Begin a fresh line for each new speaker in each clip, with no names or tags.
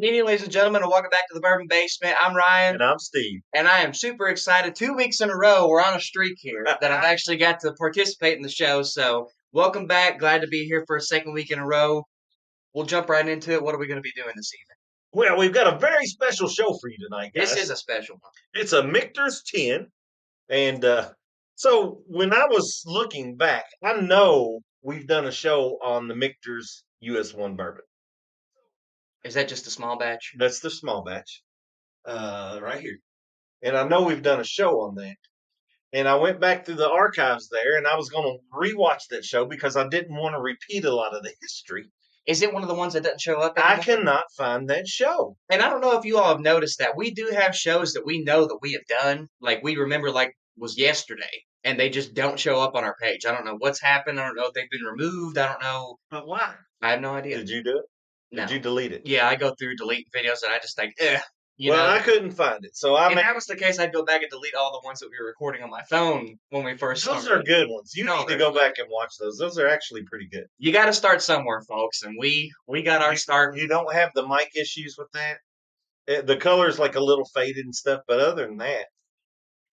Good evening, ladies and gentlemen, and welcome back to the Bourbon Basement. I'm Ryan,
And I'm Steve.
and I am super excited. 2 weeks in a row, we're on a streak here that I've actually got to participate in the show. So, welcome back. Glad to be here for a second week in a row. We'll jump right into it. What are we going to be doing this evening?
Well, we've got a very special show for you tonight,
This
guys.
is a special one.
It's a Michter's 10. And so when I was looking back, I know we've done a show on the Michter's US 1 bourbon.
Is that just a small batch?
That's the small batch right here. And I know we've done a show on that. And I went back through the archives there and I was going to rewatch that show because I didn't want to repeat a lot of the history.
Is it one of the ones that doesn't show up
I
anymore?
cannot find that show.
And I don't know if you all have noticed that we do have shows that we know that we have done, like we remember like was yesterday, and they just don't show up on our page. I don't know what's happened. I don't know if they've been removed. I don't know.
But why?
I have no idea.
Did you do it? Did
No.
you delete it?
Yeah, I go through deleting videos and I just think,
Well, I couldn't find it, so I
If
made
that was the case, I'd go back and delete all the ones that we were recording on my phone when we first
those
started.
are good ones. You
No,
need to
they're
go
not.
back and watch those. Those are actually pretty good.
You got to start somewhere, folks, and we got our start.
You don't have the mic issues with that. The color's like a little faded and stuff, but other than that,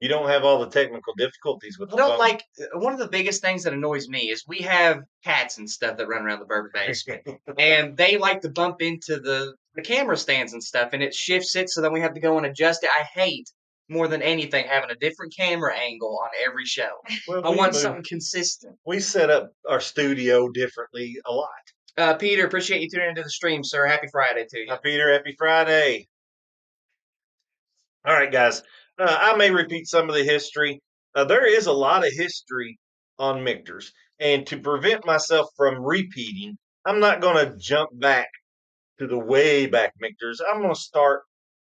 you don't have all the technical difficulties with
I
the
don't
phone.
like one of the biggest things that annoys me is we have cats and stuff that run around the Bourbon Basement, and they like to bump into the camera stands and stuff, and it shifts it so then we have to go and adjust it. I hate more than anything having a different camera angle on every show.
Well,
I want something consistent.
we set up our studio differently a lot.
Peter, appreciate you tuning into the stream, sir. Happy Friday to you.
Hi, Peter. Happy Friday. All right, guys. I may repeat some of the history. There is a lot of history on Michter's, and to prevent myself from repeating, I'm not going to jump back to the way back Michter's. I'm going to start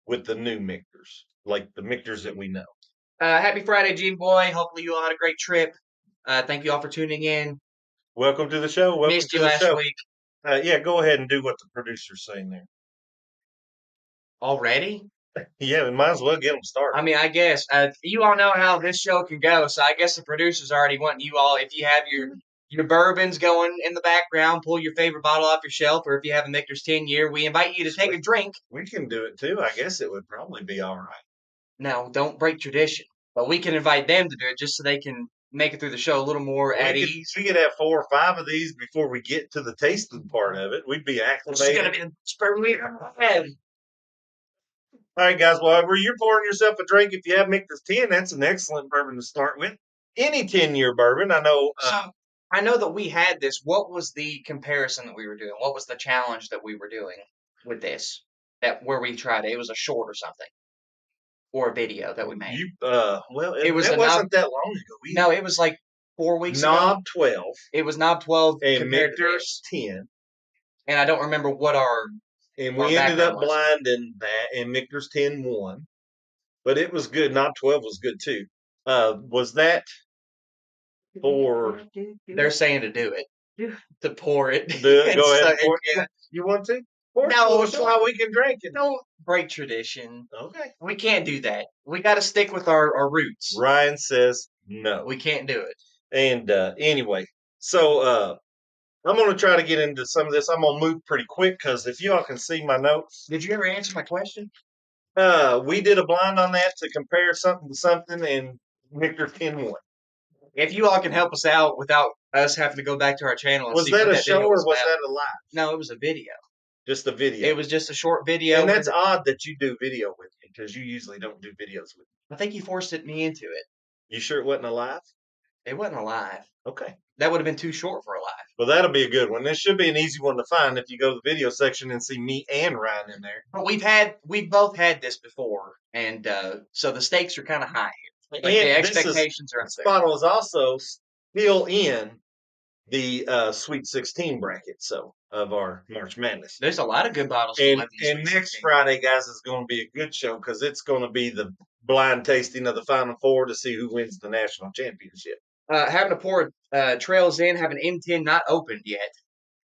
with the new Michter's, like the Michter's that we know.
Happy Friday, Gene Boy. Hopefully you all had a great trip. Thank you all for tuning in.
Welcome to the show. Welcome
Missed
to
you
the
last
show.
week.
Yeah, go ahead and do what the producer's saying there.
Already?
Yeah, we might as well get them started.
I mean, I guess you all know how this show can go, so I guess the producers already want you all. If you have your bourbons going in the background, pull your favorite bottle off your shelf, or if you have a Michter's 10-year, we invite you to take a drink.
We can do it too. I guess it would probably be all right.
Now, don't break tradition, but we can invite them to do it just so they can make it through the show a little more at ease.
We could have 4 or 5 of these before we get to the tasting part of it. We'd be
This is gonna
acclimated.
be the bourbon we ever had.
All right, guys. Well, where you're pouring yourself a drink, if you have Michter's 10, that's an excellent bourbon to start with. Any 10-year bourbon, I know.
So I know that we had this. What was the comparison that we were doing? What was the challenge that we were doing with this? That where we tried it? It was a short or something, or a video that we made.
Well,
It was
that
a
wasn't that long ago.
No, it was like 4 weeks ago.
Knob 12
It was Knob 12
and
compared to
Michter's
this,
10.
and I don't remember what our
And
our
we ended up
background was.
blinding that, and Michter's 10 won. But it was good. Knob 12 was good too. Was that for
They're saying to do it, to pour it.
Go ahead
So
and pour it?
yeah.
You want to? Pour it
No,
so while we can drink it.
Don't break tradition.
Okay.
We can't do that. We got to stick with our roots.
Ryan says no.
We can't do it.
And anyway, so I'm going to try to get into some of this. I'm going to move pretty quick because if y'all can see my notes,
Did you ever answer my question?
we did a blind on that to compare something to something, and Michter's 10 won.
If you all can help us out without us having to go back to our channel and
Was
see
that
what
a show
video
or was
about.
that a live?
No, it was a video.
Just a video.
It was just a short video.
And that's odd that you do video with me because you usually don't do videos with me.
I think you forced me into it.
You sure it wasn't a live?
It wasn't a live.
Okay.
That would have been too short for a live.
Well, that'll be a good one. This should be an easy one to find if you go to the video section and see me and Ryan in there.
But we've both had this before, and so the stakes are kind of high here. Like
And
the expectations are up
this
there.
bottle is also still in the Sweet 16 bracket, so of our March Madness.
There's a lot of good bottles.
And next Friday, guys, is going to be a good show because it's going to be the blind tasting of the Final Four to see who wins the national championship.
Having to pour Trails in, have an M10 not opened yet.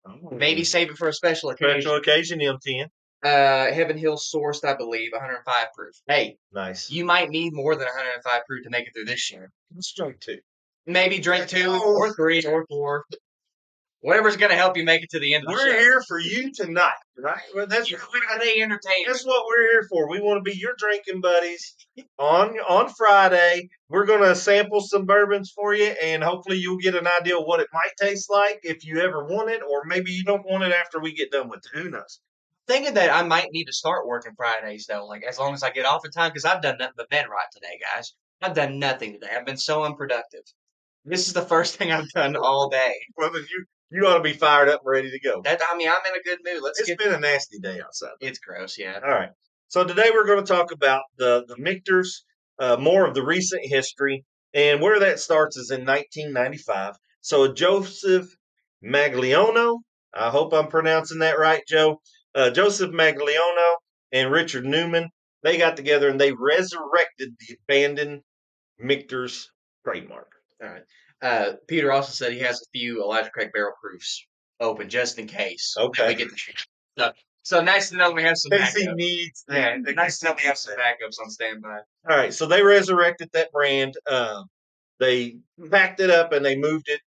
Oh.
Maybe save it for a special occasion.
Special occasion M10.
Heaven Hill sourced, I believe, 105 proof. Hey,
nice.
You might need more than 105 proof to make it through this year.
Let's drink 2.
Maybe drink 2 or 3 or 4. Whatever's going to help you make it to the end of the
We're
show.
here for you tonight, right? Well, that's
Friday entertainment.
That's what we're here for. We want to be your drinking buddies on Friday. We're going to sample some bourbons for you, and hopefully you'll get an idea of what it might taste like if you ever want it, or maybe you don't want it after we get done with it. Who knows?
Thinking that I might need to start working Fridays though, like as long as I get off in time, because I've done nothing but bed rot today, guys. I've done nothing today. I've been so unproductive. This is the first thing I've done all day.
Well, then you ought to be fired up and ready to go.
I'm in a good mood.
It's been a nasty day outside.
It's gross, yeah.
All right. So today we're going to talk about the Michters, more of the recent history, and where that starts is in 1995. So Joseph Magliano, I hope I'm pronouncing that right, Joe. Joseph Magliano and Richard Newman, they got together and they resurrected the abandoned Michters trademark.
All right. Peter also said he has a few Elijah Craig barrel proofs open just in case.
Okay.
We get the so nice to know we have some
Because he
backups.
needs
Yeah,
that.
nice to know we have some backups on standby.
All right, so they resurrected that brand. They packed it up and they moved it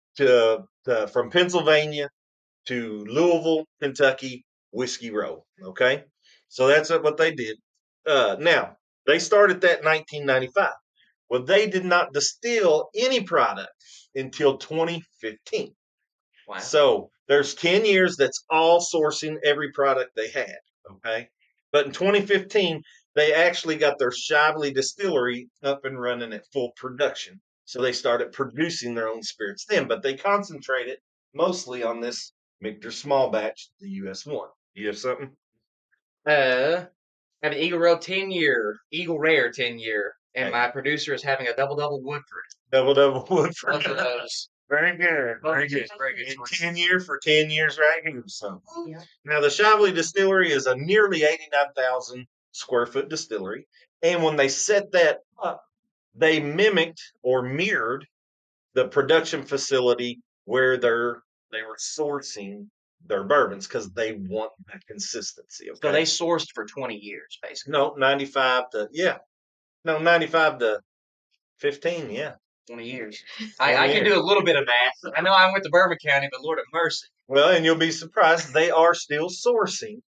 from Pennsylvania to Louisville, Kentucky, Whiskey Row. Okay, so that's what they did. Now they started that in 1995. Well, they did not distill any product until 2015.
Wow.
So there's 10 years that's all sourcing every product they had. Okay. But in 2015, they actually got their Shively distillery up and running at full production. So they started producing their own spirits then, but they concentrated mostly on this Michter small batch, the US1. You have something?
Have an Eagle Rare 10 year, and
Hey.
my producer is having a double Woodford.
Double Woodford.
Both of those.
Very good. Very good.
Very good.
10 year for 10 years right here. So
Yeah.
now the Shively distillery is a nearly 89,000 square foot distillery. And when they set that up, they mimicked or mirrored the production facility where they were sourcing their bourbons because they want that consistency. Okay.
So they sourced for 20 years, basically.
No, 95 to 95 to 15, yeah.
20 years. I can do a little bit of math. I know I went to Bourbon County, but Lord have mercy.
Well, and you'll be surprised they are still sourcing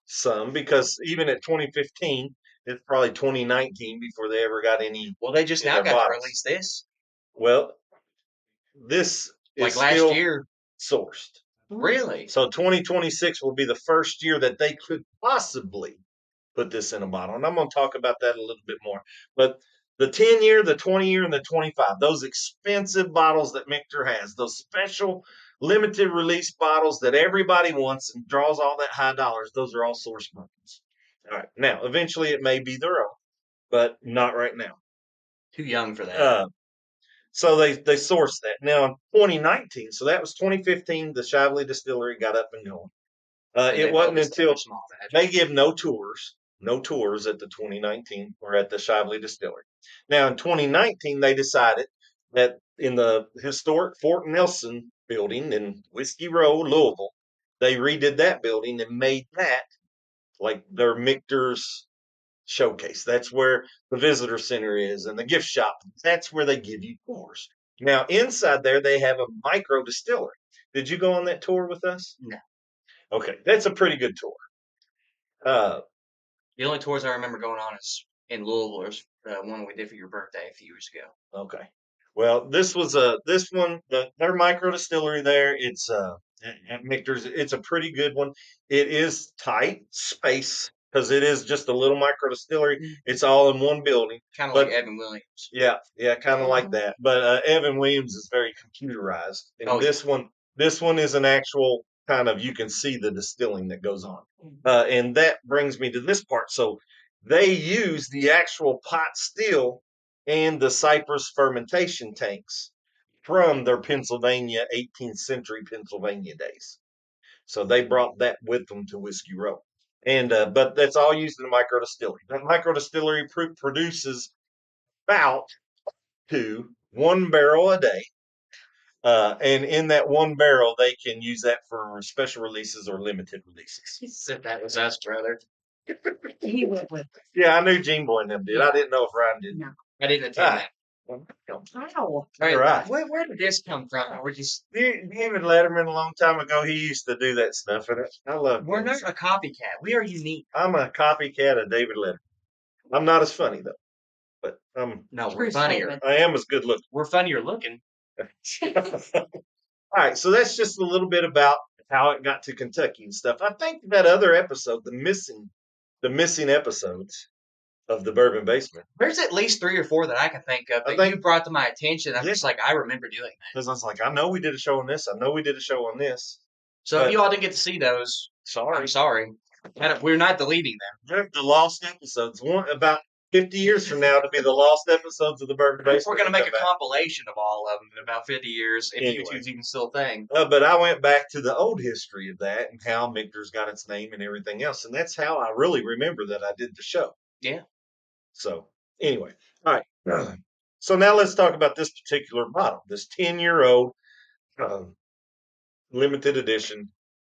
some because even at 2015, it's probably 2019 before they ever got any.
Well, they just now got to release this.
Well, this
like
is
last
still
year
sourced.
Really?
So 2026 will be the first year that they could possibly put this in a bottle. And I'm going to talk about that a little bit more. But the 10 year, the 20 year, and the 25, those expensive bottles that Michter has, those special limited release bottles that everybody wants and draws all that high dollars, those are all source bottles. All right. Now, eventually it may be their own, but not right now.
Too young for that.
So they sourced that. Now in 2019, so that was 2015, the Shively Distillery got up and going. It wasn't until they give no tours at the 2019 or at the Shively Distillery. Now in 2019, they decided that in the historic Fort Nelson building in Whiskey Row, Louisville, they redid that building and made that like their Michter's showcase. That's where the visitor center is and the gift shop. That's where they give you tours. Now inside there, they have a micro distillery. Did you go on that tour with us?
No.
Okay, that's a pretty good tour.
The only tours I remember going on is in Louisville. Is one we did for your birthday a few years ago.
Okay. Well, this one, their micro distillery there. It's at Michter's. It's a pretty good one. It is tight space because it is just a little micro distillery. It's all in one building.
Kind of like Evan Williams.
Yeah, kind of like that. But Evan Williams is very computerized. And this one is an actual kind of, you can see the distilling that goes on. And that brings me to this part. So they use the actual pot still and the cypress fermentation tanks from their Pennsylvania, 18th century Pennsylvania days. So they brought that with them to Whiskey Row. And but that's all used in the micro distillery. That micro distillery produces about to 1 barrel a day. And in that 1 barrel, they can use that for special releases or limited releases.
He said that was us, brother.
He went with.
Yeah, I knew Gene Boy and them did.
Yeah.
I didn't know if Ryan did.
No.
I didn't attend that. Wow. All
right.
Where did this come from? We're just
David Letterman a long time ago, he used to do that stuff, and I love
we're
him.
not a copycat. We are unique.
I'm a copycat of David Letterman. I'm not as funny though, but
No, we're funnier.
I am as good looking.
We're funnier looking.
All right, so that's just a little bit about how it got to Kentucky and stuff. I think that other episode, the missing episodes of the Bourbon Basement.
There's at least 3 or 4 that I can think of that you brought to my attention. I'm just like, I remember doing that.
Because I was like, I know we did a show on this. I know we did a show on this.
So if you all didn't get to see those, I'm sorry. We're not deleting them.
They're the lost episodes. About 50 years from now to be the lost episodes of the Bourbon Basement.
We're going to make a compilation of all of them in about 50 years if YouTube's even still a thing.
But I went back to the old history of that and how Michter's got its name and everything else. And that's how I really remember that I did the show.
Yeah.
So anyway, all right. So now let's talk about this particular bottle, this 10-year-old limited edition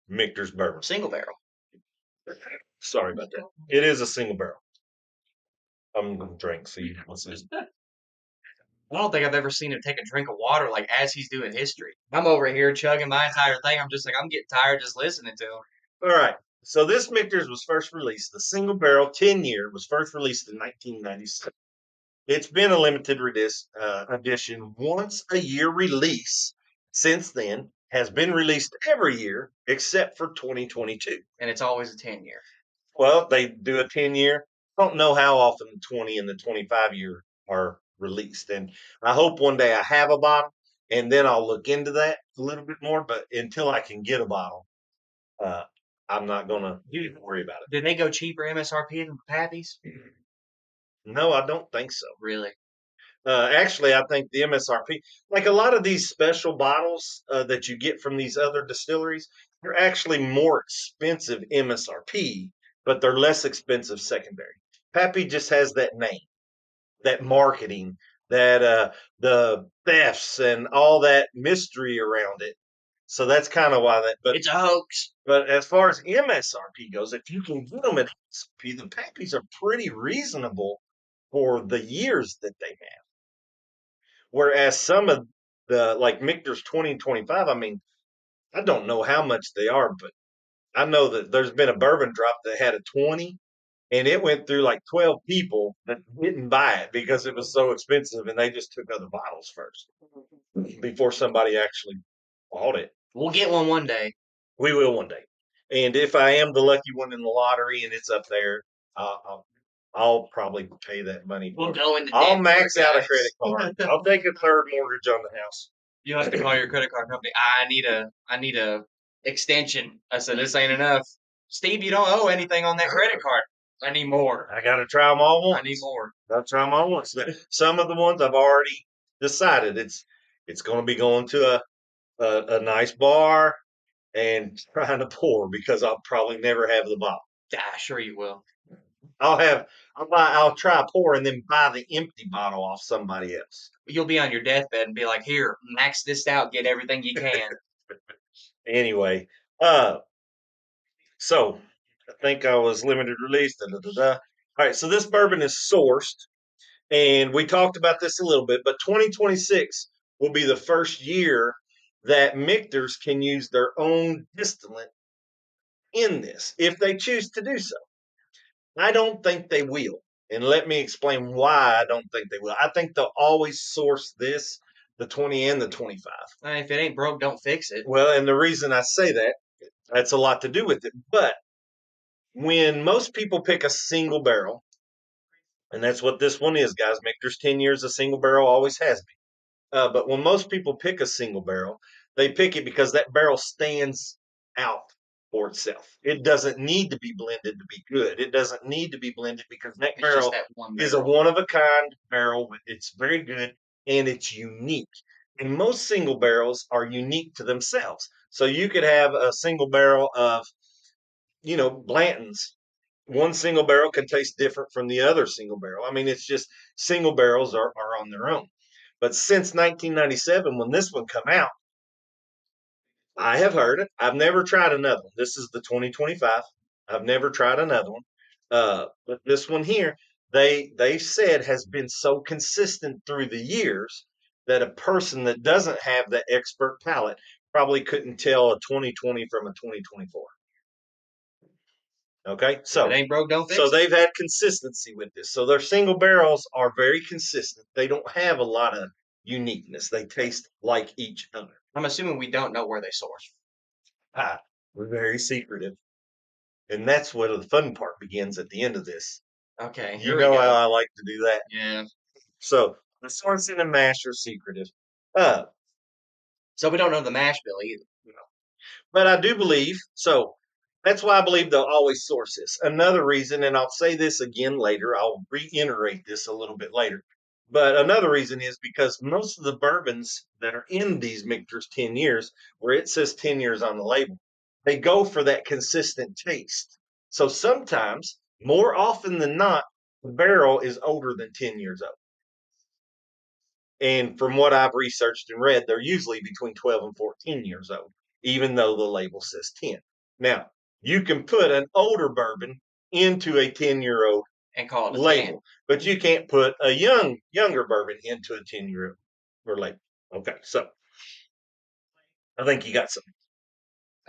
Michter's bourbon.
Single barrel.
Sorry about that. It is a single barrel. I'm going to drink, see what's this.
I don't think I've ever seen him take a drink of water like as he's doing history. I'm over here chugging my entire thing. I'm just like, I'm getting tired just listening to him.
All right. So this Michter's was first released, the single barrel 10-year was first released in 1997. It's been a limited edition, once a year release since then, has been released every year except for 2022.
And it's always a 10-year.
Well, they do a 10-year. I don't know how often the 20 and the 25-year are released. And I hope one day I have a bottle and then I'll look into that a little bit more. But until I can get a bottle, I'm not going to worry about it.
Did they go cheaper MSRP than the Pappy's?
No, I don't think so.
Really?
Actually, I think the MSRP, like a lot of these special bottles that you get from these other distilleries, they're actually more expensive MSRP, but they're less expensive secondary. Pappy just has that name, that marketing, that the thefts and all that mystery around it. So that's kind of why that. But
it's a hoax.
But as far as MSRP goes, if you can get them at MSRP, the Pappies are pretty reasonable for the years that they have. Whereas some of the, like Michter's 2025, I mean, I don't know how much they are, but I know that there's been a bourbon drop that had a 20 and it went through like 12 people that didn't buy it because it was so expensive and they just took other bottles first before somebody actually bought it.
We'll get one day.
We will one day. And if I am the lucky one in the lottery and it's up there, I'll probably pay that money.
We'll go into
I'll max out a credit card. I'll take a third mortgage on the house.
You have to call your credit card company. I need a extension. I said, this ain't enough. Steve, you don't owe anything on that credit card. I need more.
I got to try them all once.
I need more.
I'll try them all once. Some of the ones I've already decided it's going to be going to a nice bar and trying to pour because I'll probably never have the bottle.
Sure you will.
I'll try a pour and then buy the empty bottle off somebody else.
You'll be on your deathbed and be like, here, max this out, get everything you can.
Anyway, so I think I was limited release. All right, so this bourbon is sourced, and we talked about this a little bit, but 2026 will be the first year that Michter's can use their own distillate in this if they choose to do so. I don't think they will. And let me explain why I don't think they will. I think they'll always source this, the 20 and the 25.
If it ain't broke, don't fix it.
Well, and the reason I say that, that's a lot to do with it. But when most people pick a single barrel, and that's what this one is, guys, Michter's 10 years, a single barrel always has been. But when most people pick a single barrel, they pick it because that barrel stands out for itself. It doesn't need to be blended to be good. It doesn't need to be blended because that barrel is a one-of-a-kind barrel. It's very good, and it's unique. And most single barrels are unique to themselves. So you could have a single barrel of, Blanton's. One single barrel can taste different from the other single barrel. I mean, it's just single barrels are on their own. But since 1997, when this one come out, I have heard it. I've never tried another one. This is the 2025. I've never tried another one. But this one here, they said has been so consistent through the years that a person that doesn't have the expert palate probably couldn't tell a 2020 from a 2024. Okay,
If it ain't broke, don't
so
fix it.
they've had consistency with this. So their single barrels are very consistent. They don't have a lot of uniqueness. They taste like each other.
I'm assuming we don't know where they source.
Ah, we're very secretive. And that's where the fun part begins at the end of this.
Okay,
You
here we
know how
go.
I like to do that.
Yeah.
So the sourcing and mash are secretive. Uh,
So we don't know the mash bill either.
but I do believe so. That's why I believe they'll always source this. Another reason, and I'll say this again later, I'll reiterate this a little bit later. But another reason is because most of the bourbons that are in these mixtures 10 years, where it says 10 years on the label, they go for that consistent taste. So sometimes, more often than not, the barrel is older than 10 years old. And from what I've researched and read, they're usually between 12 and 14 years old, even though the label says 10. Now, you can put an older bourbon into a 10-year-old
And call it a 10.
label, but you can't put a younger bourbon into a 10-year-old or label. Okay, so I think you got something.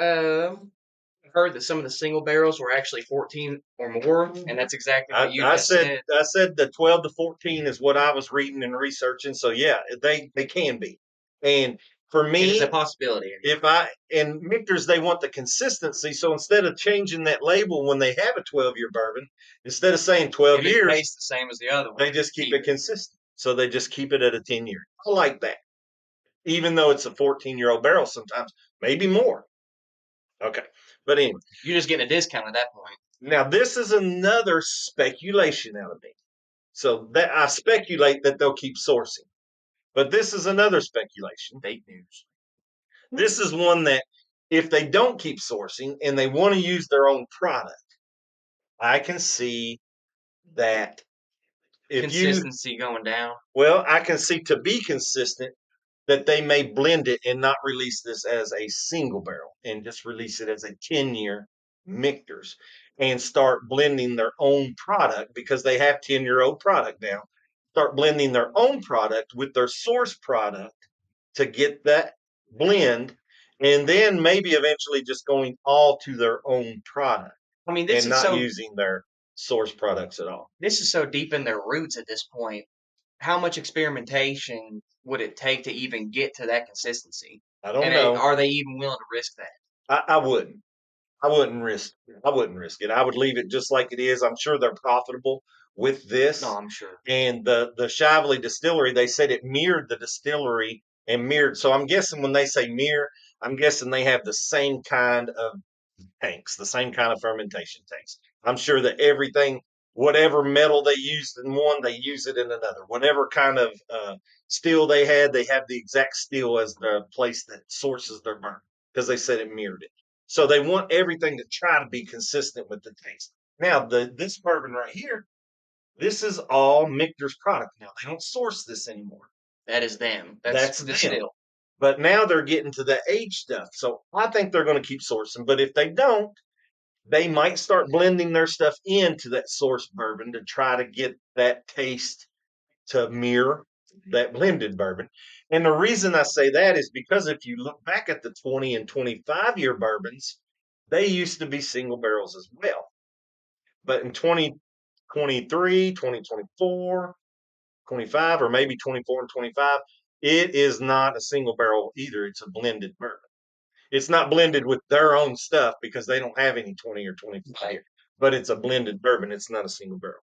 I've heard that some of the single barrels were actually 14 or more, and that's exactly what you just said.
I said the 12 to 14 is what I was reading and researching. So yeah, they can be. And for
It is a
me,
possibility.
if I and Michter's they want the consistency, so instead of changing that label when they have a 12-year bourbon, instead of saying 12
If it
years,
tastes the same as the other one,
they just keep it consistent. So they just keep it at a 10-year. I like that. Even though it's a 14-year-old barrel sometimes, maybe more. Okay. But anyway,
You're just getting a discount at that point.
now this is another speculation out of me. So that I speculate that they'll keep sourcing. But this is another speculation.
Fake news.
This is one that if they don't keep sourcing and they want to use their own product, I can see that if you,
Consistency going down.
well, I can see to be consistent that they may blend it and not release this as a single barrel and just release it as a 10-year Michter's and start blending their own product because they have 10-year-old product now. Start blending their own product with their source product to get that blend and then maybe eventually just going all to their own product
I mean,
and not using their source products at all.
this is so deep in their roots at this point. How much experimentation would it take to even get to that consistency?
I don't
And
know.
are they even willing to risk that?
I wouldn't. I wouldn't risk. I wouldn't risk it. I would leave it just like it is. I'm sure they're profitable with
No,
this.
I'm sure.
And the Shively distillery, they said it mirrored the distillery and mirrored. So I'm guessing when they say mirror, I'm guessing they have the same kind of tanks, the same kind of fermentation tanks. I'm sure that everything, whatever metal they used in one, they use it in another. Whatever kind of steel they had, they have the exact steel as the place that sources their burn because they said it mirrored it. So they want everything to try to be consistent with the taste. Now, this bourbon right here, this is all Michter's product now. They don't source this anymore.
That is them.
That's
That's
them.
still.
But now they're getting to the age stuff. So I think they're going to keep sourcing. But if they don't, they might start blending their stuff into that source bourbon to try to get that taste to mirror that blended bourbon. And the reason I say that is because if you look back at the 20 and 25-year bourbons, they used to be single barrels as well. But in 2023, 2024, 25, or maybe 24 and 25, it is not a single barrel either. It's a blended bourbon. It's not blended with their own stuff because they don't have any 20 or 25 year, but it's a blended bourbon. It's not a single barrel.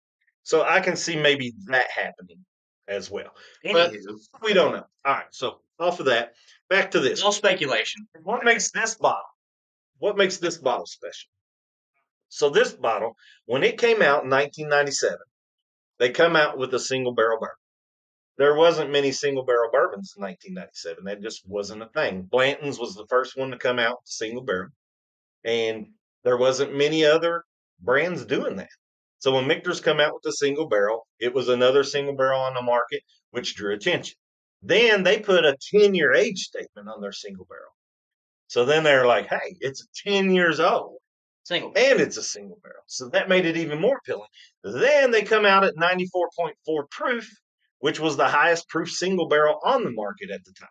So I can see maybe that happening as well. But
Anywho,
we don't know. All right. So off of that, back to this.
all speculation.
What makes this bottle? What makes this bottle special? So this bottle, when it came out in 1997, they come out with a single barrel bourbon. There wasn't many single barrel bourbons in 1997. That just wasn't a thing. Blanton's was the first one to come out single barrel. And there wasn't many other brands doing that. So when Michter's come out with a single barrel, it was another single barrel on the market, which drew attention. Then they put a 10-year age statement on their single barrel. So then they're like, hey, it's 10 years old.
Single.
and it's a single barrel. So that made it even more appealing. Then they come out at 94.4 proof, which was the highest proof single barrel on the market at the time.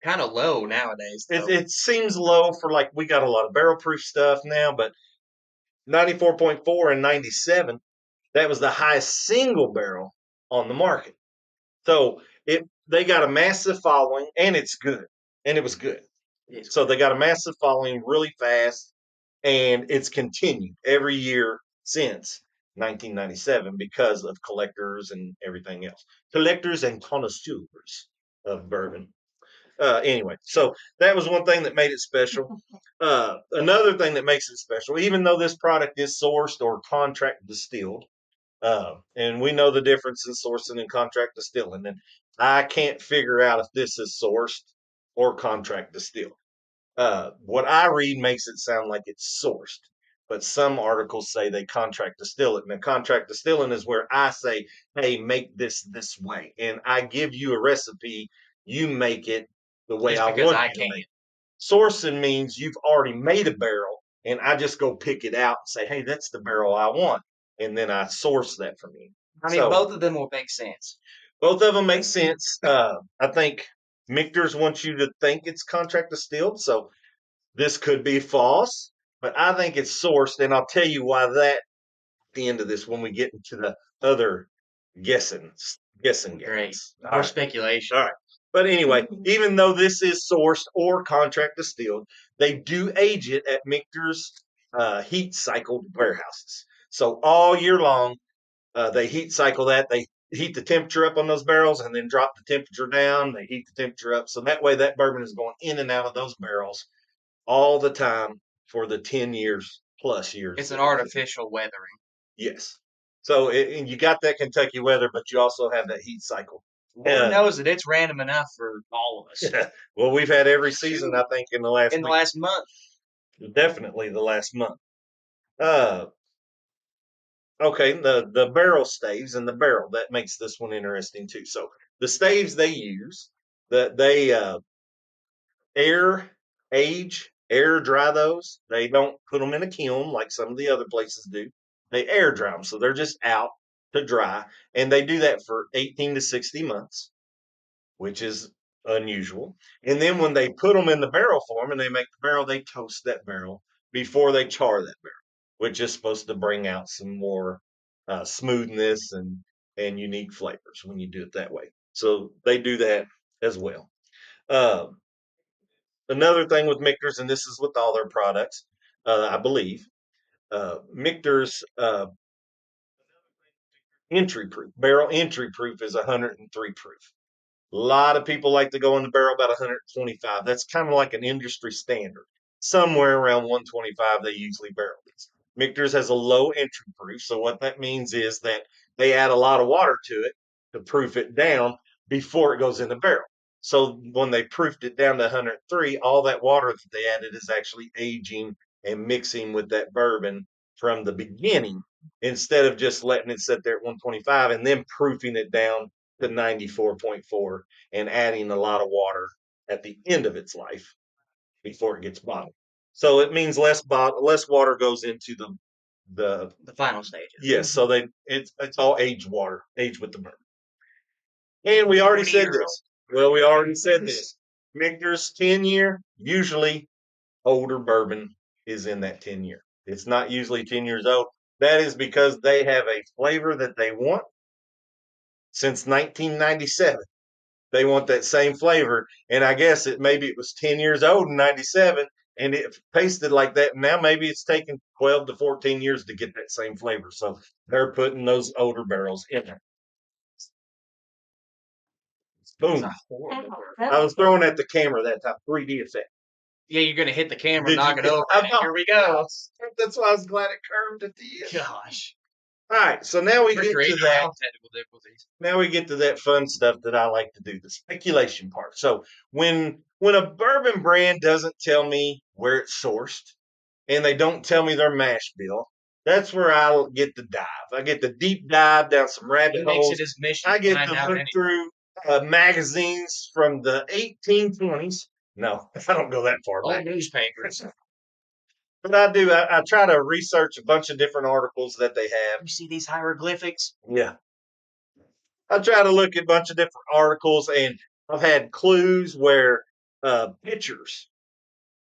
Kind of low nowadays, though.
It seems low for like we got a lot of barrel proof stuff now, but 94.4 and 97, that was the highest single barrel on the market. So they got a massive following, and it's good, and it was good. So they got a massive following really fast, and it's continued every year since 1997 because of collectors and everything else. Collectors and connoisseurs of bourbon. Anyway, so that was one thing that made it special. Another thing that makes it special, even though this product is sourced or contract distilled, and we know the difference in sourcing and contract distilling, and I can't figure out if this is sourced or contract distilled. What I read makes it sound like it's sourced, but some articles say they contract distill it. And the contract distilling is where I say, hey, make this way. And I give you a recipe, you make it the way
Just
I
because
want
I
you to
can.
make it. Sourcing means you've already made a barrel, and I just go pick it out and say, hey, that's the barrel I want. And then I source that from you.
I mean, both of them will make sense.
Both of them make sense. I think Michter's wants you to think it's contract distilled, so this could be false, but I think it's sourced, and I'll tell you why that at the end of this when we get into the other guessing
Great.
games.
More speculation.
All right. But anyway, even though this is sourced or contract distilled, they do age it at Michter's heat cycled warehouses. So all year long, they heat cycle that. They heat the temperature up on those barrels and then drop the temperature down. They heat the temperature up. So that way that bourbon is going in and out of those barrels all the time for the 10 years plus years.
It's an artificial weathering.
Yes. So and you got that Kentucky weather, but you also have that heat cycle.
Lord knows that it's random enough for all of us.
Well, we've had every season, I think, in the last
month.
Definitely the last month. Uh, okay, the barrel staves and the barrel, that makes this one interesting too. So the staves they use, that they air air dry those. They don't put them in a kiln like some of the other places do. They air dry them, so they're just out to dry, and they do that for 18 to 60 months, which is unusual. And then when they put them in the barrel form and they make the barrel, they toast that barrel before they char that barrel, which is supposed to bring out some more smoothness and unique flavors when you do it that way. So they do that as well. Uh, Another thing with Michter's, and this is with all their products, I believe, Michter's entry proof, barrel entry proof is 103 proof. A lot of people like to go in the barrel about 125. That's kind of like an industry standard. Somewhere around 125, they usually barrel these. Michter's has a low entry proof. So what that means is that they add a lot of water to it to proof it down before it goes in the barrel. So when they proofed it down to 103, all that water that they added is actually aging and mixing with that bourbon from the beginning instead of just letting it sit there at 125 and then proofing it down to 94.4 and adding a lot of water at the end of its life before it gets bottled. So it means less water goes into
The final stages.
yes. So it's all aged water, aged with the bourbon. And we already said this. Well, we already said this. Michter's 10-year, usually older bourbon is in that 10-year. It's not usually 10 years old. That is because they have a flavor that they want since 1997. They want that same flavor. And I guess maybe it was 10 years old in 97 and it tasted like that. Now maybe it's taken 12 to 14 years to get that same flavor. So they're putting those older barrels in there. Boom. I was throwing at the camera that time, 3D effect.
Yeah, you're going to hit the camera,
Did
knock
you-
it over. Here we go.
That's why I was glad it curved at the end.
Gosh.
All right, so now we
We're
get to
creating
that.
our own technical difficulties.
Now we get to that fun stuff that I like to do, the speculation part. So when a bourbon brand doesn't tell me where it's sourced and they don't tell me their mash bill, that's where I get the dive. I get the deep dive down some rabbit
He makes
holes.
it his mission.
I
to
get
find
to
out
look
anything.
through magazines from the 1820s. No, I don't go that far
All
back.
newspapers.
But I do. I try to research a bunch of different articles that they have.
You see these hieroglyphics?
Yeah. I try to look at a bunch of different articles, and I've had clues where pictures.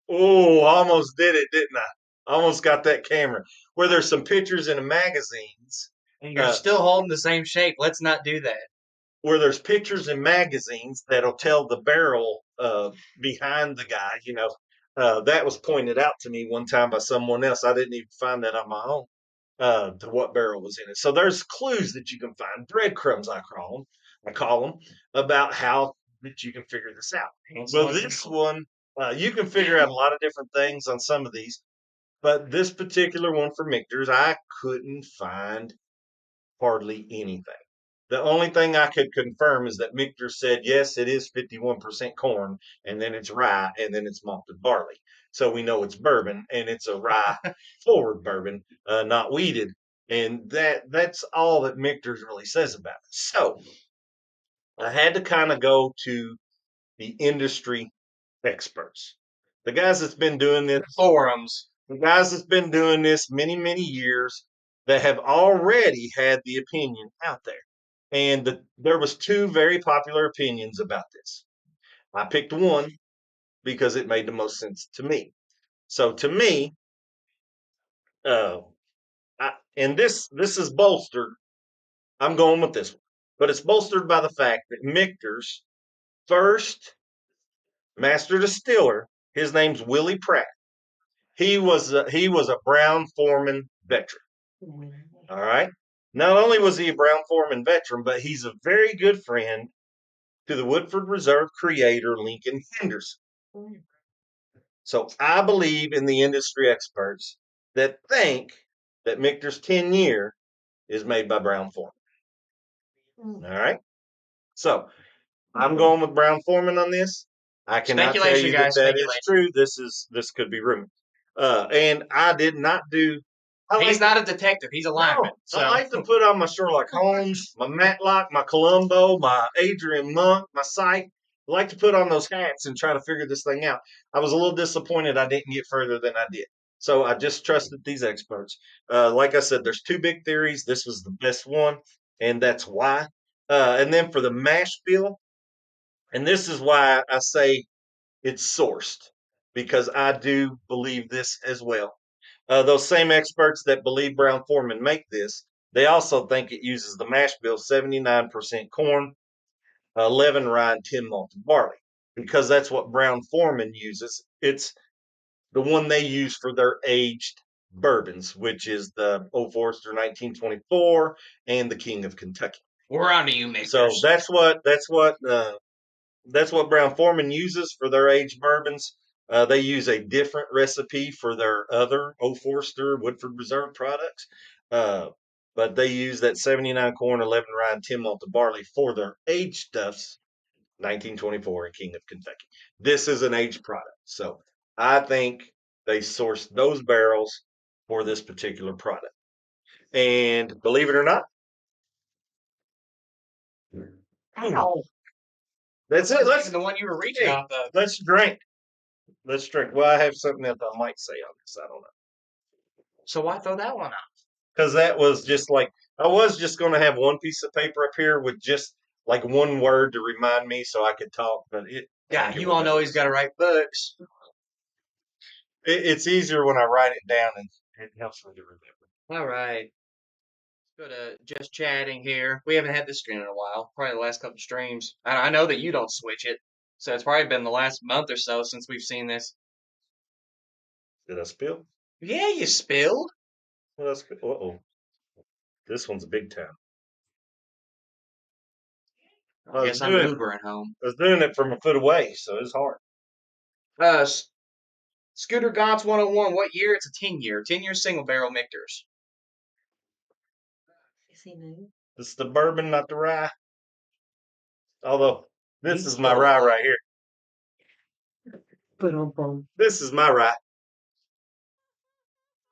Oh, I almost did it, didn't I? Almost got that camera. Where there's some pictures in the magazines.
And you're still holding the same shape. Let's not do that.
Where there's pictures in magazines that'll tell the barrel behind the guy. That was pointed out to me one time by someone else. I didn't even find that on my own. To what barrel was in it. So there's clues that you can find, breadcrumbs I call them, about how that you can figure this out. Well, this one, you can figure out a lot of different things on some of these, but this particular one for Michter's, I couldn't find hardly anything. The only thing I could confirm is that Michter said, yes, it is 51% corn, and then it's rye, and then it's malted barley. So we know it's bourbon, and it's a rye forward bourbon, not wheated. And that's all that Michter's really says about it. So I had to kind of go to the industry experts, the guys that's been doing this,
Forums.
the guys that's been doing this many, many years that have already had the opinion out there. And there was two very popular opinions about this. I picked one because it made the most sense to me. So to me, uh, and this is bolstered. I'm going with this one, but it's bolstered by the fact that Michter's first master distiller, his name's Willie Pratt. He was a Brown Foreman veteran. All right. Not only was he a Brown Foreman veteran, but he's a very good friend to the Woodford Reserve creator, Lincoln Henderson. So I believe in the industry experts that think that Michter's 10 year is made by Brown Foreman. All right. So I'm going with Brown Foreman on this. I cannot tell you that that is true. This could be rumor. And I did not do.
He's not a detective. He's a lineman.
No, I like to put on my Sherlock Holmes, my Matlock, my Columbo, my Adrian Monk, my Psych. I like to put on those hats and try to figure this thing out. I was a little disappointed I didn't get further than I did. So I just trusted these experts. Like I said, there's two big theories. This was the best one, and that's why. And then for the mash bill, and this is why I say it's sourced, because I do believe this as well. Those same experts that believe Brown Foreman make this, they also think it uses the mash bill 79% corn, 11 rye, and 10 malted barley, because that's what Brown Foreman uses. It's the one they use for their aged bourbons, which is the Old Forester 1924 and the King of Kentucky.
We're on to you, Michters.
So that's what Brown Foreman uses for their aged bourbons. They use a different recipe for their other Old Forester Woodford Reserve products. But they use that 79 corn, 11 rye, and 10 malted barley for their aged stuffs, 1924 and King of Kentucky. This is an aged product. So I think they sourced those barrels for this particular product. And believe it or not, that's it.
That's the one you were reaching off of.
Let's drink. Let's drink. Well, I have something else I might say on this. I don't know.
So why throw that one out?
Because that was just like, I was just going to have one piece of paper up here with just like one word to remind me so I could talk. But
you all know he's got to write books.
It's easier when I write it down, and it helps me to remember.
All right. Let's go to just chatting here. We haven't had this screen in a while. Probably the last couple of streams. I know that you don't switch it. So it's probably been the last month or so since we've seen this.
Did I spill?
Yeah, you spilled.
Well, I spill. Uh-oh. This one's a big time.
I guess I'm Ubering home.
I was doing it from a foot away, so it's hard.
Scooter Gantz 101. What year? It's a 10 year. 10 year single barrel Michters.
Is he new?
This is the bourbon, not the rye. Although, this is my rye right here. This is my rye.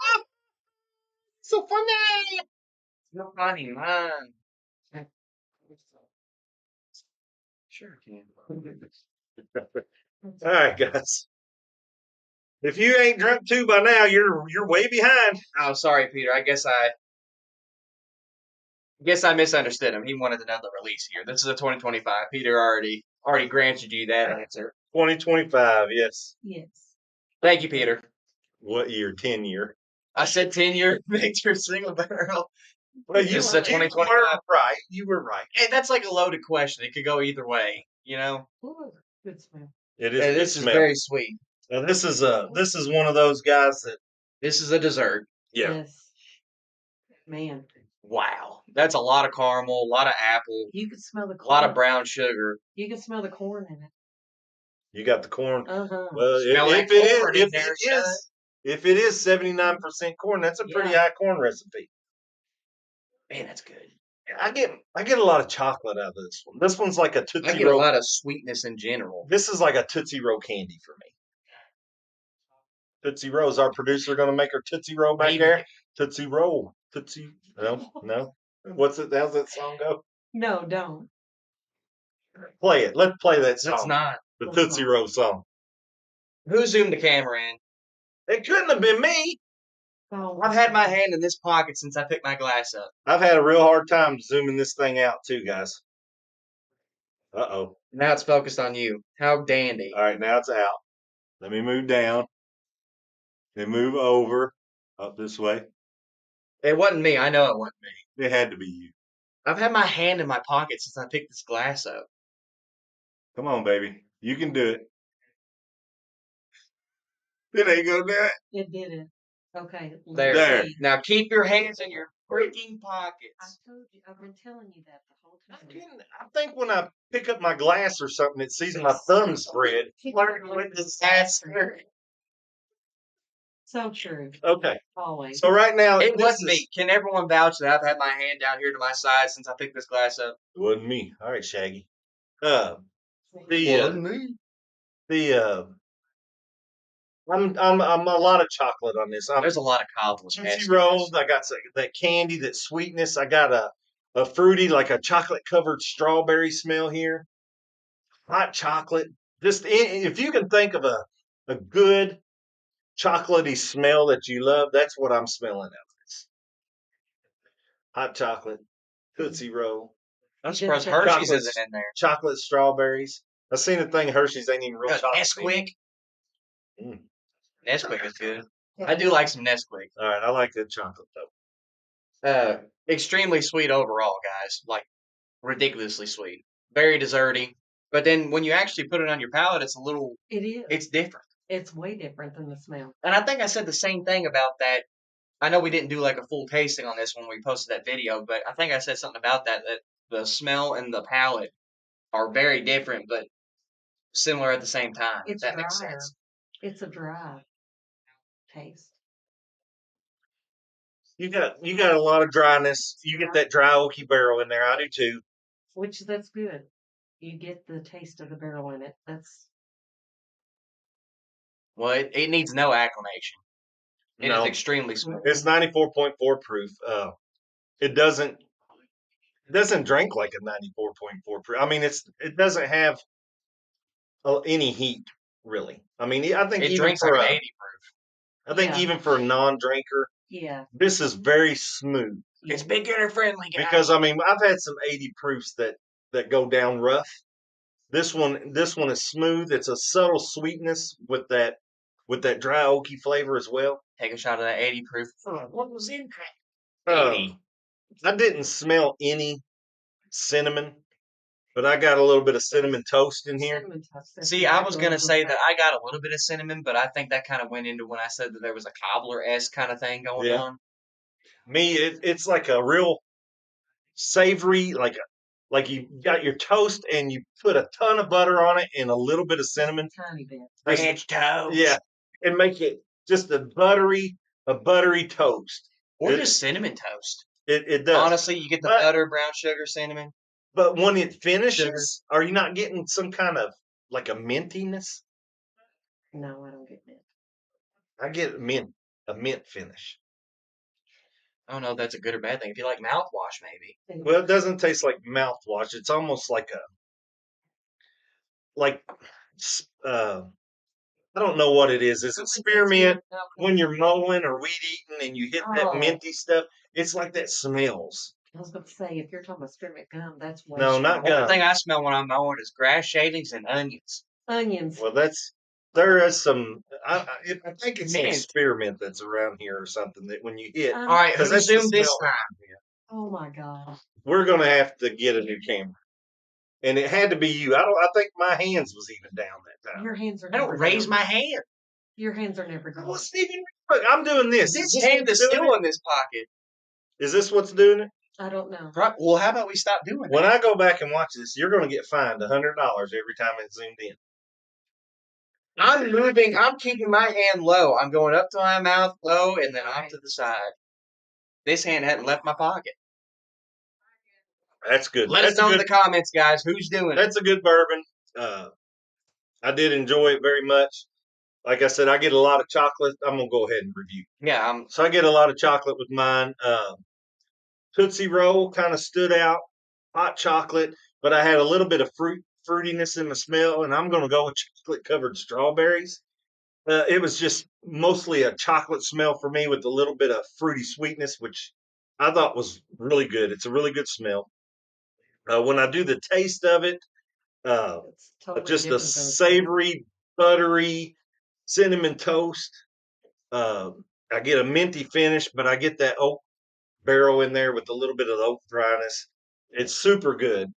Oh, so funny.
No funny, man. Sure can.
All right, guys. If you ain't drunk two by now, you're way behind.
Oh, sorry, Peter. I guess I misunderstood him. He wanted to know the release year. This is a 2025. Peter already granted you that answer.
2025, yes.
Yes.
Thank you, Peter.
What year? 10 year.
I said 10-year Michter single barrel.
Well,
This is a 2025.
were right. You were right.
Hey, that's like a loaded question. It could go either way, you know?
Ooh, good smell.
It is.
Hey,
Good
this is
smell.
very sweet.
Now, this is one of those guys that
This is a dessert.
Yes. Man,
Wow. That's a lot of caramel, a lot of apple,
you could smell the
a
corn.
lot of brown sugar.
You can smell the corn in it.
you got the corn.
Uh-huh.
Well,
Smell
if
that
it
corn
is,
in there, son.
if it is 79% corn, that's a pretty
Yeah.
high corn recipe.
Man, that's good.
I get a lot of chocolate out of this one. This one's like a
I
Tootsie
get a
Roll.
lot of sweetness in general.
This is like a Tootsie Roll candy for me. Tootsie Roll. Is our producer going to make her Tootsie Roll back
Maybe.
there? Tootsie Roll. Tootsie. No. What's it? How's that song go?
No, don't.
Play it. Let's play that
That's
song.
not.
The
What
Tootsie
song?
Roll song.
Who zoomed the camera in?
It couldn't have been me.
Oh,
I've had my hand in this pocket since I picked my glass up.
I've had a real hard time zooming this thing out too, guys. Uh-oh.
Now it's focused on you. How dandy.
All right, now it's out. Let me move down. Then move over. Up this way.
It wasn't me. I know it wasn't me.
It had to be you.
I've had my hand in my pocket since I picked this glass up.
Come on, baby. You can do it. It ain't gonna do it.
It did it. Okay. let's
There.
see.
Now keep your hands in your freaking
I
pockets.
told you. I've been telling you that the whole time.
I think when I pick up my glass or something, it sees my thumb spread.
Learn with disaster.
So true.
Okay.
Always.
So right now,
It
this
wasn't me. Can everyone vouch that I've had my hand down here to my side since I picked this glass up?
It wasn't me. All right, Shaggy. The
me.
I'm a lot of chocolate on this.
There's a lot of cobblers.
Tootsie Rolls. I got that candy, that sweetness. I got a fruity, like a chocolate covered strawberry smell here. Hot chocolate. Just if you can think of a good chocolatey smell that you love, that's what I'm smelling of. It's hot chocolate, Tootsie Roll,
I'm surprised Hershey's isn't in there.
chocolate strawberries. I seen a thing Hershey's ain't even real chocolate.
Nesquik.
Mm.
Nesquik is good. I do like some Nesquik.
All right, I like good chocolate though.
Extremely sweet overall, guys. Like ridiculously sweet. Very desserty. But then when you actually put it on your palate, it's a little.
It is.
It's different.
It's way different than the smell.
And I think I said the same thing about that. I know we didn't do like a full tasting on this when we posted that video, but I think I said something about that the smell and the palate are very different, but similar at the same time.
It's
that makes
drier.
sense.
It's a dry taste.
You got a lot of dryness. You get that dry oaky barrel in there. I do too.
Which that's good. You get the taste of the barrel in it. That's
Well, it needs no acclimation. It is extremely smooth.
It's 94.4 proof. It doesn't drink like a 94.4 proof. I mean, it doesn't have any heat really. I mean, I think
It
even
drinks
for
like an
a,
80 proof.
I think
Yeah.
even for a non-drinker,
yeah.
this is very smooth.
yeah.
It's beginner friendly, guys.
Because I mean, I've had some 80 proofs that go down rough. This one is smooth. It's a subtle sweetness with that dry oaky flavor as well.
Take a shot of that 80 proof. What was in that? 80.
I didn't smell any cinnamon, but I got a little bit of cinnamon toast in here.
Cinnamon toast. That's
See, I was
exactly
gonna
what
say
I'm
that I got a little bit of cinnamon, but I think that kind of went into when I said that there was a cobbler-esque kind of thing going
Yeah.
on.
Me, it's like a real savory, like you got your toast and you put a ton of butter on it and a little bit of cinnamon.
Tiny bit.
French toast.
Yeah, and make it just a buttery toast.
Or just cinnamon toast.
It does.
Honestly, you get the
But-
butter, brown sugar, cinnamon.
But when it finishes, are you not getting some kind of like a mintiness?
No, I don't get it.
I get a mint finish.
I don't know if that's a good or bad thing. If you like mouthwash, maybe.
Well, it doesn't taste like mouthwash. It's almost like I don't know what it is. It's a spearmint
Okay.
when you're mowing or weed eating and you hit that
Oh.
minty stuff. It's like that smells.
I was going to say, if you're talking about spearmint gum, that's way
No, not
stronger.
gum.
One thing I smell when I'm mowing is grass shavings and onions.
Onions.
Well, there is some. I think it's some
Mint.
spearmint that's around here or something that when you hit.
Um,
All right,
Because
who
that's the
zoomed this
smell.
time?
Oh my God.
We're gonna have to get a new camera, and it had to be you. I think my hands was even down that time.
Your hands are
I
never
don't raise
down.
my hand.
Your hands are never
I
down.
wasn't even. Look, I'm doing this.
This
Is
hand
what's
is
doing
still
it?
in this pocket.
Is this what's doing it?
I don't know.
Right. Well, how about we stop doing
When
that?
I go back and watch this, you're gonna get fined $100 every time it's zoomed in.
I'm moving. I'm keeping my hand low. I'm going up to my mouth low and then off to the side. This hand hadn't left my pocket.
That's good.
Let us
That's a
know in
good.
the comments, guys, who's doing it.
That's a good bourbon. I did enjoy it very much. Like I said, I get a lot of chocolate. I'm gonna go ahead and review.
Yeah,
So I get a lot of chocolate with mine. Tootsie Roll kind of stood out, hot chocolate, but I had a little bit of fruitiness in the smell, and I'm gonna go with chocolate covered strawberries. It was just mostly a chocolate smell for me with a little bit of fruity sweetness, which I thought was really good. It's a really good smell. When I do the taste of it,
It's totally
just a
different than the smell.
savory, buttery cinnamon toast. I get a minty finish, but I get that oak barrel in there with a little bit of the oak dryness. It's super good.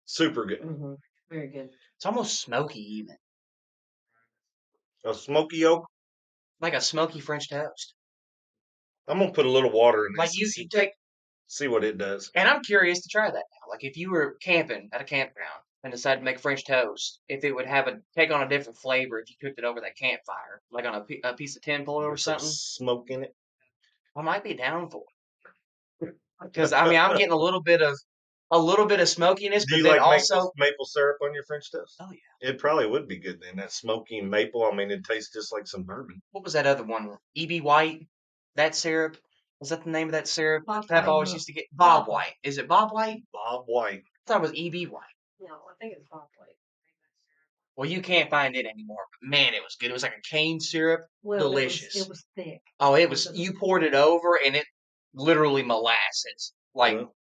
Super good.
Mm-hmm. Very good.
it's almost smoky even.
A smoky oak.
Like a smoky French toast.
I'm gonna put a little water in
Like
this
you
and
take,
see what it does.
and I'm curious to try that now. Like if you were camping at a campground and decided to make French toast, if it would take on a different flavor if you cooked it over that campfire, like on a piece of tinfoil or
Get some
something.
smoke in it.
I might be down for it. Because I mean, I'm getting a little bit of smokiness,
Do
but
you
then
like
also,
maple syrup on your French toast?
oh yeah,
It probably would be good then. That smoky maple. I mean, it tastes just like some bourbon.
what was that other one? EB White, that syrup. Was that the name of that syrup?
Bob
Pep
White.
always used to get Bob White. Is it Bob White?
Bob White.
I thought it was EB White.
No, I think it's Bob White.
Well, you can't find it anymore. But man, it was good. It was like a cane syrup.
Well,
Delicious.
It was thick.
Oh, it was. You poured it over, and it literally molasses. Like,
Well,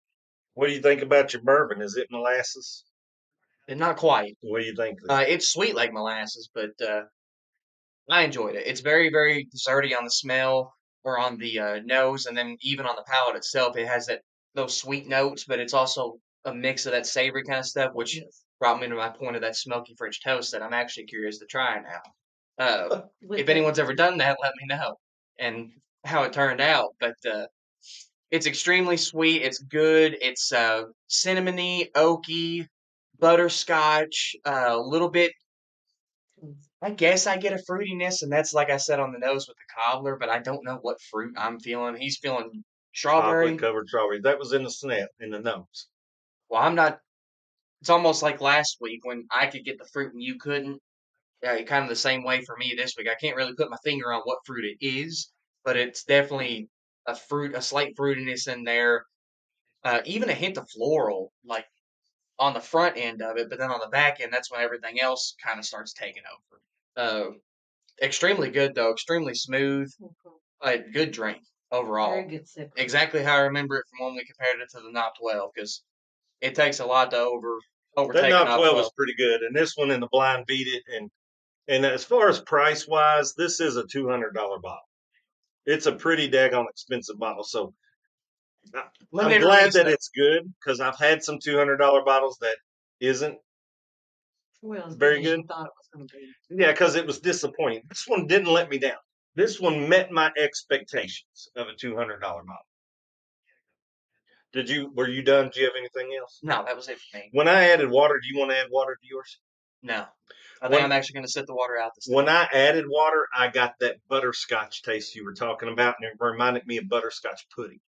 what do you think about your bourbon? Is it molasses?
not quite.
What do you think?
It's sweet like molasses, but I enjoyed it. It's very, very desserty on the smell or on the nose, and then even on the palate itself, it has those sweet notes, but it's also a mix of that savory kind of stuff, which
Yes.
brought me to my point of that smoky French toast that I'm actually curious to try now.
With
If
the-
anyone's ever done that, let me know and how it turned out. But it's extremely sweet. It's good. It's cinnamony, oaky, butterscotch, a little bit. I guess I get a fruitiness, and that's like I said on the nose with the cobbler, but I don't know what fruit I'm feeling. He's feeling strawberry.
Chocolate covered strawberry. That was in the snap, in the nose.
Well, I'm not. It's almost like last week when I could get the fruit and you couldn't. Kind of the same way for me this week. I can't really put my finger on what fruit it is, but it's definitely a slight fruitiness in there. Even a hint of floral, like on the front end of it, but then on the back end, that's when everything else kind of starts taking over. Extremely good though, extremely smooth. Good drink overall.
Very good sip.
Exactly how I remember it from when we compared it to the Knob 12, because it takes a lot to overtake
That
a
Knob
Knob
12
12.
was pretty good, and this one in the blind beat it. And as far as price wise, this is a $200 bottle. It's a pretty daggone expensive bottle. So I'm
Limited
glad
release,
that
though.
it's good because I've had some $200 bottles that isn't
Well, as
very
as
good.
you thought it was going to be.
Yeah, because it was disappointing. This one didn't let me down. This one met my expectations of a $200 bottle. Were you done? Do you have anything else?
No, that was it for me.
When I added water, do you want to add water to yours?
No. I think
When-
I'm actually going to set the water out this time.
When I added water, I got that butterscotch taste you were talking about, and it reminded me of butterscotch pudding.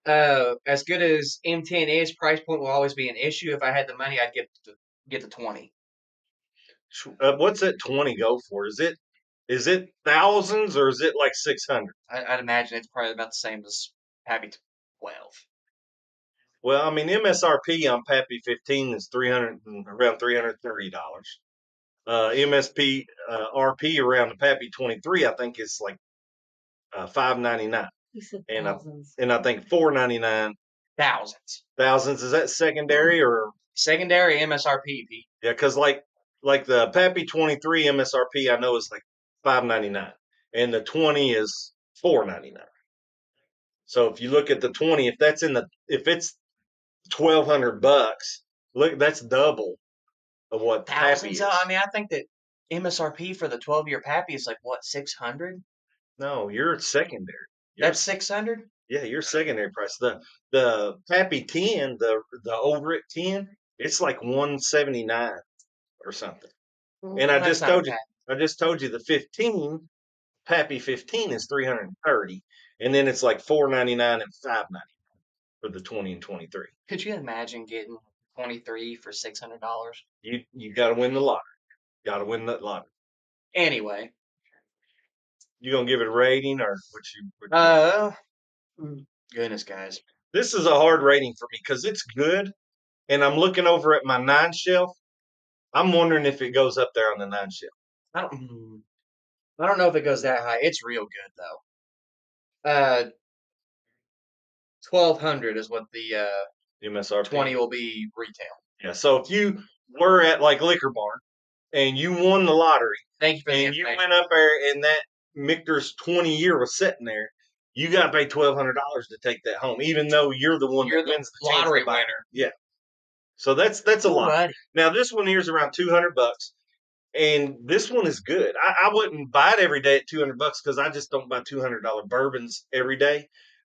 As good as M10 is, price point will always be an issue. If I had the money, I'd get the 20.
What's that 20 go for? Is it thousands or is it like 600?
I'd imagine it's probably about the same as Pappy 12.
Well, I mean, MSRP on Pappy 15 is around $330. MSP RP around the Pappy 23, I think is like $5.99,
You said
and
thousands.
I think $4.99
Thousands.
thousands. Is that secondary or
Secondary MSRP. Pete.
yeah? Because like the Pappy 23 MSRP, I know is like $5.99, and the 20 is $4.99. So if you look at the 20, if it's $1,200, look, that's double of what the Pappy
Thousands.
is.
I mean, I think that MSRP for the 12-year Pappy is like what, 600?
No, you're secondary.
That's 600.
Yeah, your secondary price. The Pappy 10, the over it 10, it's like 179 or something. And I
That's
just
not a
told you,
Pappy.
the 15 Pappy 15 is 330, and then it's like 499 and 590 for the 20 and 23.
Could you imagine getting 23 for $600?
You got to win the lottery. Got to win that lottery.
Anyway,
You gonna give it a rating or what
goodness, guys.
This is a hard rating for me because it's good, and I'm looking over at my 9 shelf. I'm wondering if it goes up there on the 9 shelf.
I don't know if it goes that high. It's real good though. 1,200 is what the
MSRP
20 will be retail.
Yeah. So if you were at like Liquor Barn and you won the lottery,
Thank you for the
and you
information.
went up there and that Michter's 20-year was sitting there, you got to pay $1,200 to take that home, even though you're the one
You're
that
the
wins the chance
lottery
to buy it.
winner.
Yeah. So that's a lot.
Alrighty.
Now this one here is around $200, and this one is good. I wouldn't buy it every day at $200 because I just don't buy $200 bourbons every day.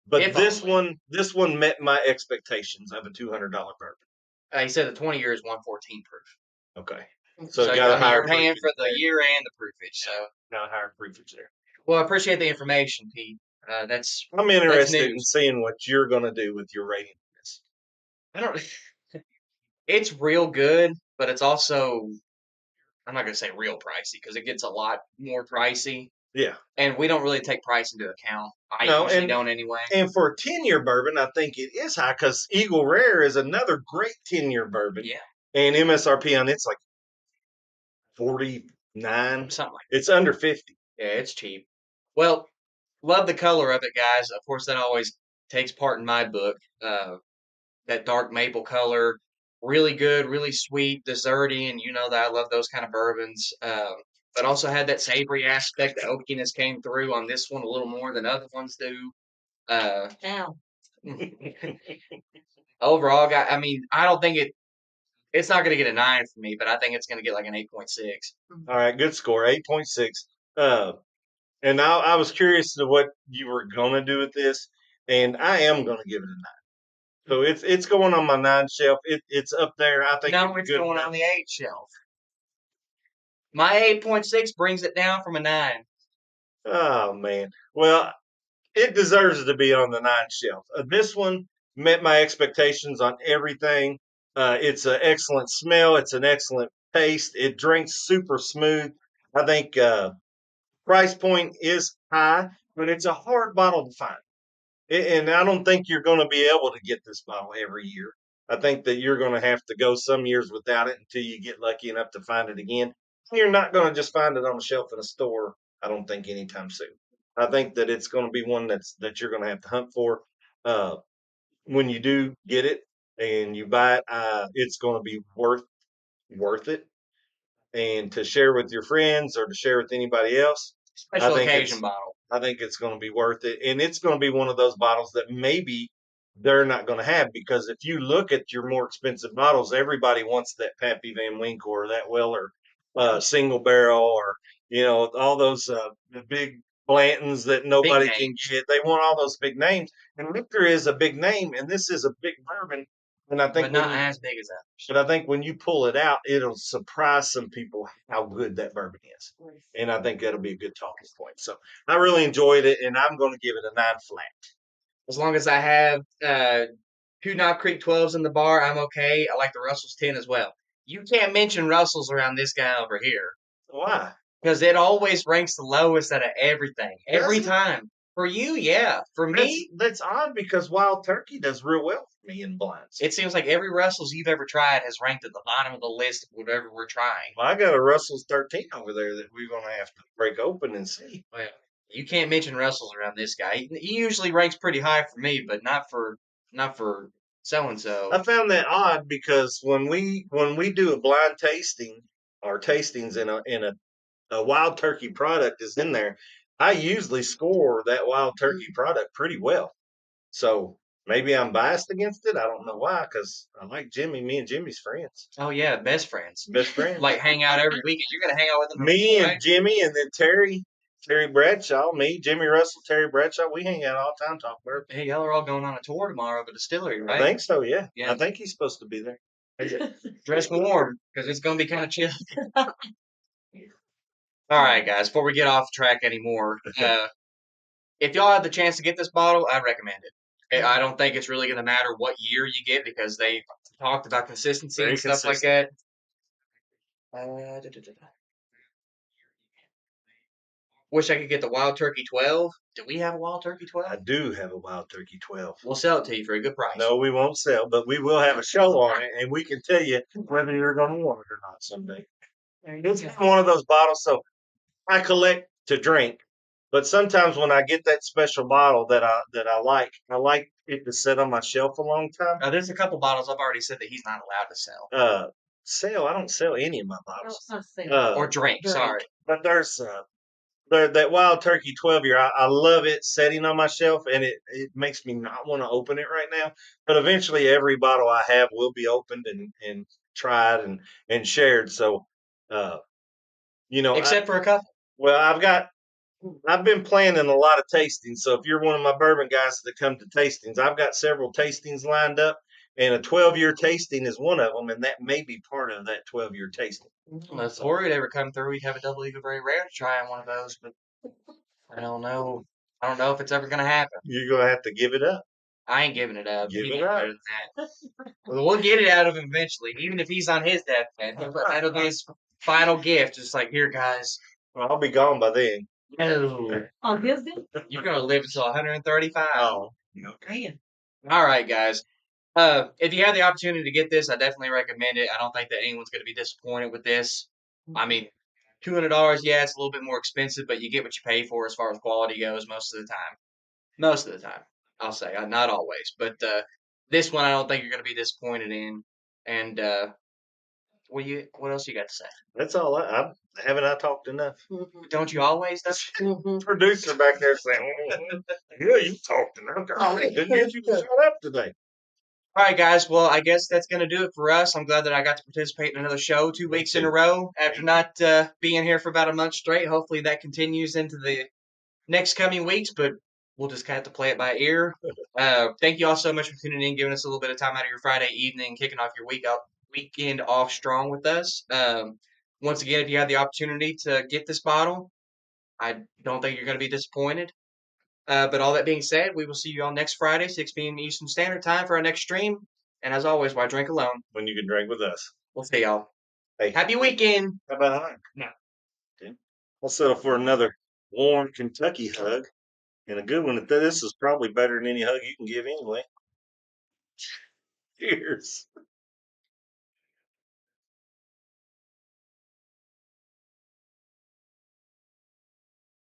But
If
this
only.
one met my expectations of a $200 bourbon.
He said the 20 year is 114 proof.
Okay.
So
it got a higher
you're paying for
proofage
the
there.
year and the proofage. So
Got a higher proofage there.
well, I appreciate the information, Pete. That's
I'm interested in
news.
seeing what you're going to do with your rating.
I don't. It's real good, but it's also I'm not gonna say real pricey because it gets a lot more pricey,
Yeah.
and we don't really take price into account. I
No,
usually
and
don't anyway.
and for a 10-year bourbon, I think it is high because Eagle Rare is another great 10-year bourbon.
Yeah,
And MSRP on it's like 49.
something like
It's under 50.
that. Yeah, it's cheap. Well, love the color of it, guys. Of course, that always takes part in my book. That dark maple color, really good, really sweet, desserty, and you know that I love those kind of bourbons. But also had that savory aspect. The oakiness came through on this one a little more than other ones do.
Ow.
Overall, I mean, I don't think it's not going to get a 9 for me, but I think it's going to get like an 8.6.
All right, good score, 8.6. And I was curious to what you were going to do with this, and I am going to give it a 9. So it's going on my 9 shelf. It's up there. I think
No, it's going on the 8 shelf. My 8.6 brings it down from a 9.
Oh man. Well, it deserves to be on the 9 shelf. This one met my expectations on everything. It's an excellent smell. It's an excellent taste. It drinks super smooth. I think price point is high, but it's a hard bottle to find. And I don't think you're going to be able to get this bottle every year. I think that you're going to have to go some years without it until you get lucky enough to find it again. You're not going to just find it on a shelf in a store, I don't think, anytime soon. I think that it's going to be one that you're going to have to hunt for. When you do get it and you buy it, it's going to be worth it. And to share with your friends or to share with anybody else,
Special occasion bottle.
I think it's going to be worth it. And it's going to be one of those bottles that maybe they're not going to have because if you look at your more expensive bottles, everybody wants that Pappy Van Winkle or that Weller single barrel or, all those the big Blantons that nobody can get. They want all those big names. And Michter is a big name, and this is a big bourbon. And I think
But not as big as that.
but I think when you pull it out, it'll surprise some people how good that bourbon is. And I think that'll be a good talking point. So I really enjoyed it, and I'm going to give it a 9 flat.
As long as I have 2 Knob Creek 12s in the bar, I'm okay. I like the Russell's 10 as well. You can't mention Russell's around this guy over here
Why?
because it always ranks the lowest out of everything. Every
Does it?
time. For you, yeah. For me,
That's odd because Wild Turkey does real well for me in blinds.
it seems like every Russell's you've ever tried has ranked at the bottom of the list of whatever we're trying.
Well, I got a Russell's 13 over there that we're going to have to break open and see.
Well, you can't mention Russell's around this guy. He usually ranks pretty high for me, but not for so and so.
I found that odd because when we do a blind tasting or tastings in a Wild Turkey product is in there, I usually score that Wild Turkey product pretty well. So maybe I'm biased against it. I don't know why, because I like Jimmy. Me and Jimmy's friends.
Oh yeah, best friends.
Best friends.
Like hang out every weekend. You're gonna hang out with them.
Me
right?
and Jimmy, and then Terry Bradshaw, me, Jimmy Russell, Terry Bradshaw. We hang out all the time, talk bourbon.
Hey, y'all are all going on a tour tomorrow of a distillery, right?
I think so. Yeah.
Yeah.
I think he's supposed to be there.
Dress warm because it's gonna be kind of chill. All right, guys. Before we get off track anymore, if y'all have the chance to get this bottle, I recommend it. I don't think it's really going to matter what year you get because they talked about consistency
Very
and stuff like
consistent.
that. Wish I could get the Wild Turkey 12. Do we have a Wild Turkey 12?
I do have a Wild Turkey 12.
We'll sell it to you for a good price.
No, we won't sell, but we will have a show on it, and we can tell you whether you're going to want it or not someday. It's one of those bottles, so I collect to drink, but sometimes when I get that special bottle that I like it to sit on my shelf a long time.
There's a couple bottles I've already said that he's not allowed to sell.
I don't sell any of my bottles.
Or drink, sorry.
But there's that Wild Turkey 12-year. I love it sitting on my shelf, and it makes me not want to open it right now. But eventually, every bottle I have will be opened and tried and shared. So,
Except for a couple.
Well, I've been planning a lot of tastings. So if you're one of my bourbon guys that come to tastings, I've got several tastings lined up, and a 12-year tasting is one of them, and that may be part of that 12-year tasting.
If Tori would ever come through, we'd have a double eagle very rare to try on one of those, but I don't know. I don't know if it's ever going to happen.
You're going to have to give it up.
I ain't giving it up.
Give
He
it
knows
up.
better than that. Well, we'll get it out of him eventually, even if he's on his deathbed. That'll be his final gift. Just like, here, guys.
Well, I'll be gone by then.
No.
On his day?
You're going to live until 135.
Oh,
Okay.
All right, guys. If you have the opportunity to get this, I definitely recommend it. I don't think that anyone's going to be disappointed with this. I mean, $200, yeah, it's a little bit more expensive, but you get what you pay for as far as quality goes most of the time. Most of the time, I'll say. Not always. But this one I don't think you're going to be disappointed in. And what else you got to say?
that's all. Haven't I talked enough?
Don't you always, though?
Producer back there saying, yeah, you talked enough. Golly, didn't get you to shut up today.
All right, guys. Well, I guess that's going to do it for us. I'm glad that I got to participate in another show 2 weeks in a row after not being here for about a month straight. Hopefully that continues into the next coming weeks, but we'll just have to play it by ear. Thank you all so much for tuning in, giving us a little bit of time out of your Friday evening, kicking off your weekend off strong with us. Once again, if you have the opportunity to get this bottle, I don't think you're going to be disappointed. But all that being said, we will see you all next Friday, 6 p.m. Eastern Standard Time for our next stream. And as always, why drink alone?
When you can drink with us.
We'll see y'all.
Hey,
Happy weekend.
how about a hug?
No.
Okay. I'll settle for another warm Kentucky hug and a good one. This is probably better than any hug you can give anyway. Cheers.